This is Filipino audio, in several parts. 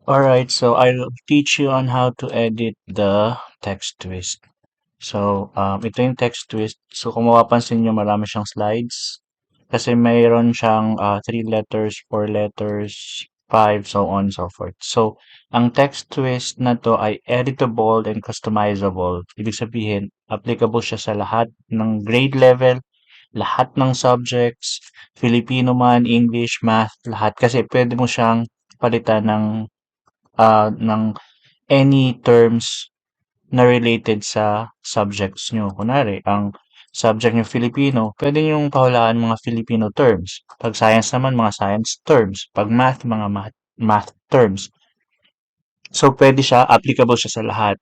Alright, so I'll teach you on how to edit the text twist. So, ito yung text twist. So, kung mapapansin nyo, marami siyang slides. Kasi mayroon siyang 3 letters, 4 letters, five, so on and so forth. So, ang text twist na to ay editable and customizable. Ibig sabihin, applicable siya sa lahat ng grade level, lahat ng subjects, Filipino man, English, math, lahat. Kasi pwede mo siyang palitan ng any terms na related sa subjects nyo. Kunwari, ang subject nyo Filipino, pwede nyong pahulaan mga Filipino terms. Pag science naman, mga science terms. Pag math, mga math terms. So, pwede siya, applicable siya sa lahat.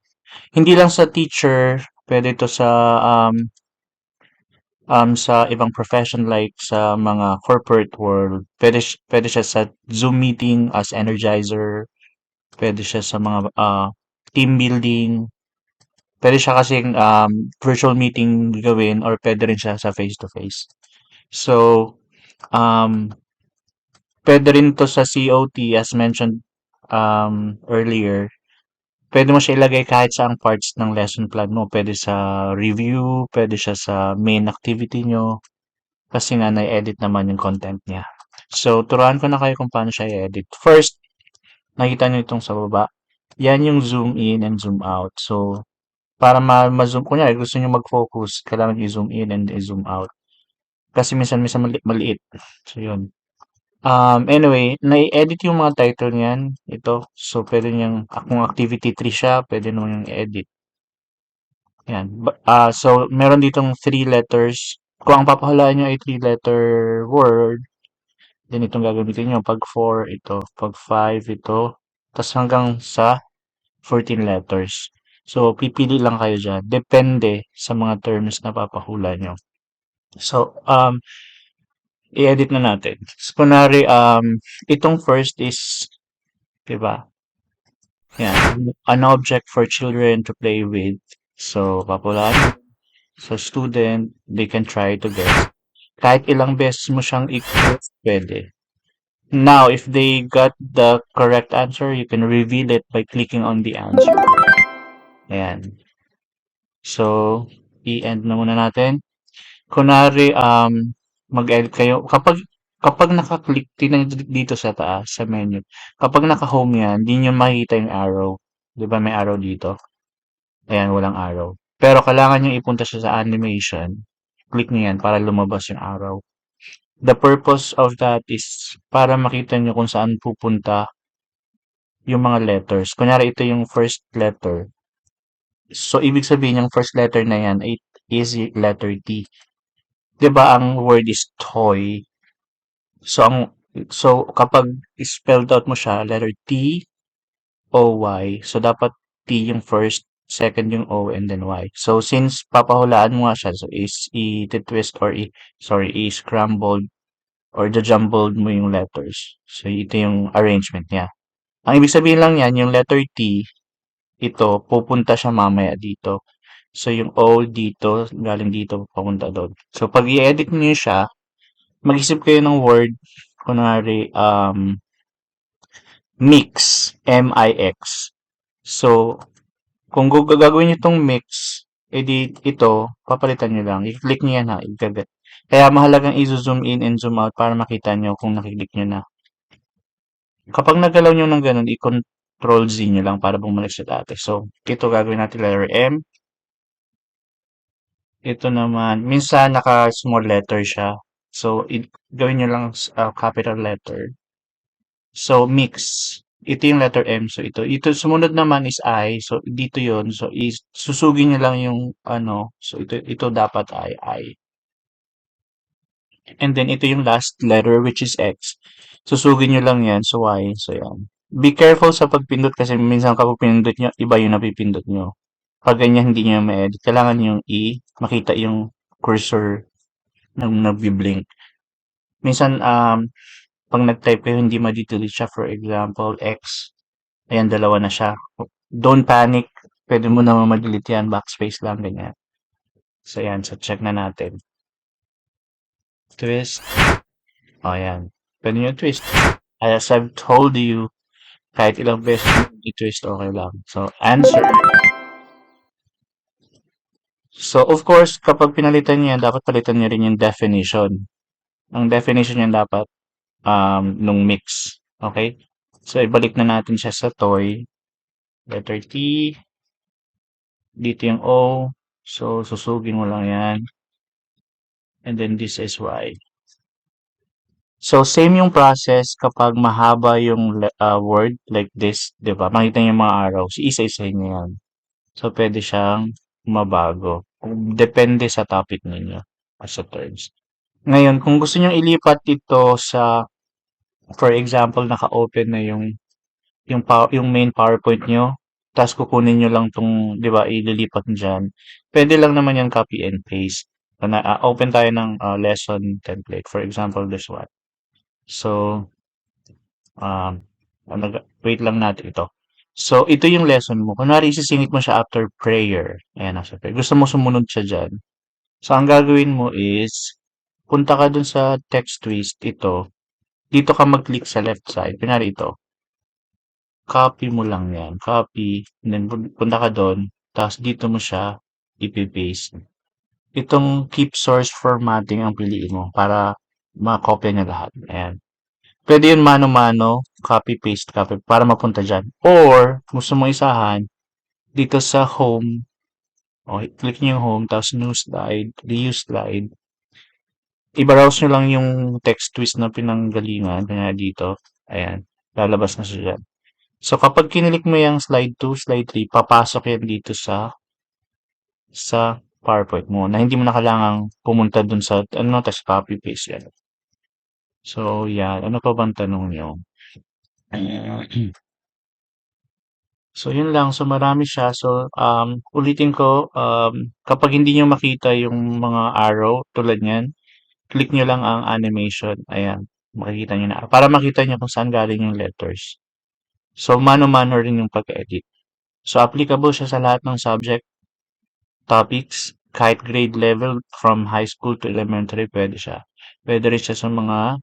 Hindi lang sa teacher, pwede to sa ibang profession like sa mga corporate world. Pwede siya sa Zoom meeting as energizer. Pwede siya sa mga team building. Pwede siya kasing virtual meeting gawin or pwede rin siya sa face-to-face. So, um, pwede rin to sa COT as mentioned earlier. Pwede mo siya ilagay kahit saang parts ng lesson plan mo. Pwede sa review, pwede siya sa main activity nyo. Kasi nga na-edit naman yung content niya. So, turuan ko na kayo kung paano siya i-edit. First, nakita nyo itong sa baba. Yan yung zoom in and zoom out. So, para ma-zoom, kunyari gusto nyo mag-focus, kailangan i-zoom in and i-zoom out. Kasi minsan maliit. So, yun. Anyway, nai-edit yung mga title niyan. Ito. So, pwede niyang, kung activity 3 siya, pwede naman yung edit. Yan. So, meron ditong 3 letters. Kung ang papahulaan nyo ay 3 letter word, then itong gagamitin nyo. Pag 4, ito. Pag 5, ito. Tapos hanggang sa 14 letters. So, pipili lang kayo dyan. Depende sa mga terms na papahula nyo. So, i-edit na natin. So, kunwari, itong first is, di ba? Yan. An object for children to play with. So, papulaan. So, student, they can try to guess. Kahit ilang beses mo siyang i-click, pwede. Now, if they got the correct answer, you can reveal it by clicking on the answer. Ayan. So, i-end na muna natin. Kunwari, mag-edit kayo. Kapag naka-click, tingnan nyo dito sa taas, sa menu. Kapag naka-home yan, hindi nyo makikita yung arrow. Di ba may arrow dito? Ayan, walang arrow. Pero kailangan nyo ipunta siya sa animation. Click nyo yan para lumabas yung arrow. The purpose of that is para makita nyo kung saan pupunta yung mga letters. Kunyari, ito yung first letter. So, ibig sabihin yung first letter na yan ay is letter T. 'Di ba ang word is toy? So kapag spelled out mo siya, letter T O Y. So dapat T yung first, second yung O and then Y. So since papahulaan mo nga siya, so is i-twist or i-scrambled or jumbled mo yung letters. So ito yung arrangement niya. Ang ibig sabihin lang yan, yung letter T, ito pupunta siya mamaya dito. So yung O dito, galing dito papunta doon. So pag i-edit niyo siya, mag-isip kayo ng word, kunwari, mix, M-I-X. So, kung gagawin nyo itong mix, edi ito, papalitan nyo lang. I-click nyo yan ha, igagat. Kaya mahalagang i-zoom in and zoom out para makita nyo kung nakiklik nyo na. Kapag nagalaw nyo ng ganun, i-control Z nyo lang para bumalik sa dati. So, ito gagawin natin letter M. Ito naman, minsan naka-small letter siya. So, gawin nyo lang capital letter. So, mix. Ito yung letter M. So, ito. Sumunod naman is I. So, dito yon. So, susugin nyo lang yung ano. So, ito dapat I. And then, ito yung last letter which is X. Susugin nyo lang yan. So, Y. So, yan. Be careful sa pagpindot kasi minsan kapag pinindot nyo, iba yung napipindot nyo. Pag ganyan, hindi nyo ma-edit. Kailangan yung makita yung cursor ng nagbi-blink. Minsan, pag nag-type kayo, hindi ma-delete siya. For example, X. Ayan, dalawa na siya. Don't panic. Pwede mo naman ma-delete yan. Backspace lang, ganyan. So, ayan. So, check na natin. Twist. O, ayan. Pwede nyo twist. As I've told you, Kahit ilang beses mo i-twist, okay lang. So, answer. So, of course, kapag pinalitan niyo yan, dapat palitan niyo rin yung definition. Ang definition niyan dapat nung mix. Okay? So, ibalik na natin siya sa toy. Letter T, dito yung O. So, susugin mo lang yan. And then this is Y. So, same yung process kapag mahaba yung word like this, di ba? Makita niyo yung mga arrows. Isa-isahin niyo yan. So, pwede siyang mabago. Depende sa topic ninyo as sa terms. Ngayon, kung gusto niyo ilipat ito sa, for example, naka-open na yung main PowerPoint nyo, tapos kukunin nyo lang tong, di ba, ililipat dyan. Pwede lang naman yan copy and paste. Open tayo ng lesson template. For example, this one. So, um, wait lang natin ito. So, ito yung lesson mo. Kunwari, isisingit mo siya after prayer. Ayan, nasa prayer. Gusto mo sumunod siya dyan. So, ang gagawin mo is, punta ka dun sa text twist, ito. Dito ka mag-click sa left side. Kunwari ito. Copy mo lang yan. Copy. And then, punta ka dun. Tapos, dito mo siya ipipaste. Itong keep source formatting ang piliin mo para makopya niya lahat. Ayan. Pwede yun mano-mano, copy-paste, copy, para mapunta dyan. Or, kung gusto mo isahan, dito sa home, okay, click niyo yung home, tapos new slide, reuse slide. I-browse nyo lang yung text twist na pinanggalingan, kanya dito. Ayan, lalabas na siya dyan. So, kapag kinilik mo yung slide 2, slide 3, papasok yan dito sa PowerPoint mo na hindi mo na kailangang pumunta dun sa, ano, tapos copy-paste yan. So, yan. Ano pa bang tanong nyo? So, yun lang. So, marami siya. So, ulitin ko, kapag hindi nyo makita yung mga arrow tulad yan, click nyo lang ang animation. Ayan. Makikita nyo na. Para makita nyo kung saan galing yung letters. So, mano-mano rin yung pag-edit. So, applicable siya sa lahat ng subject topics. Kahit grade level from high school to elementary, pwede siya. Pwede rin siya sa mga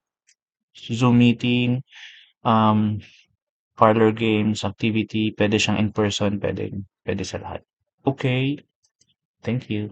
Zoom meeting, um, parlor games, activity, pwede siyang in person, pwede sa lahat. Okay, thank you.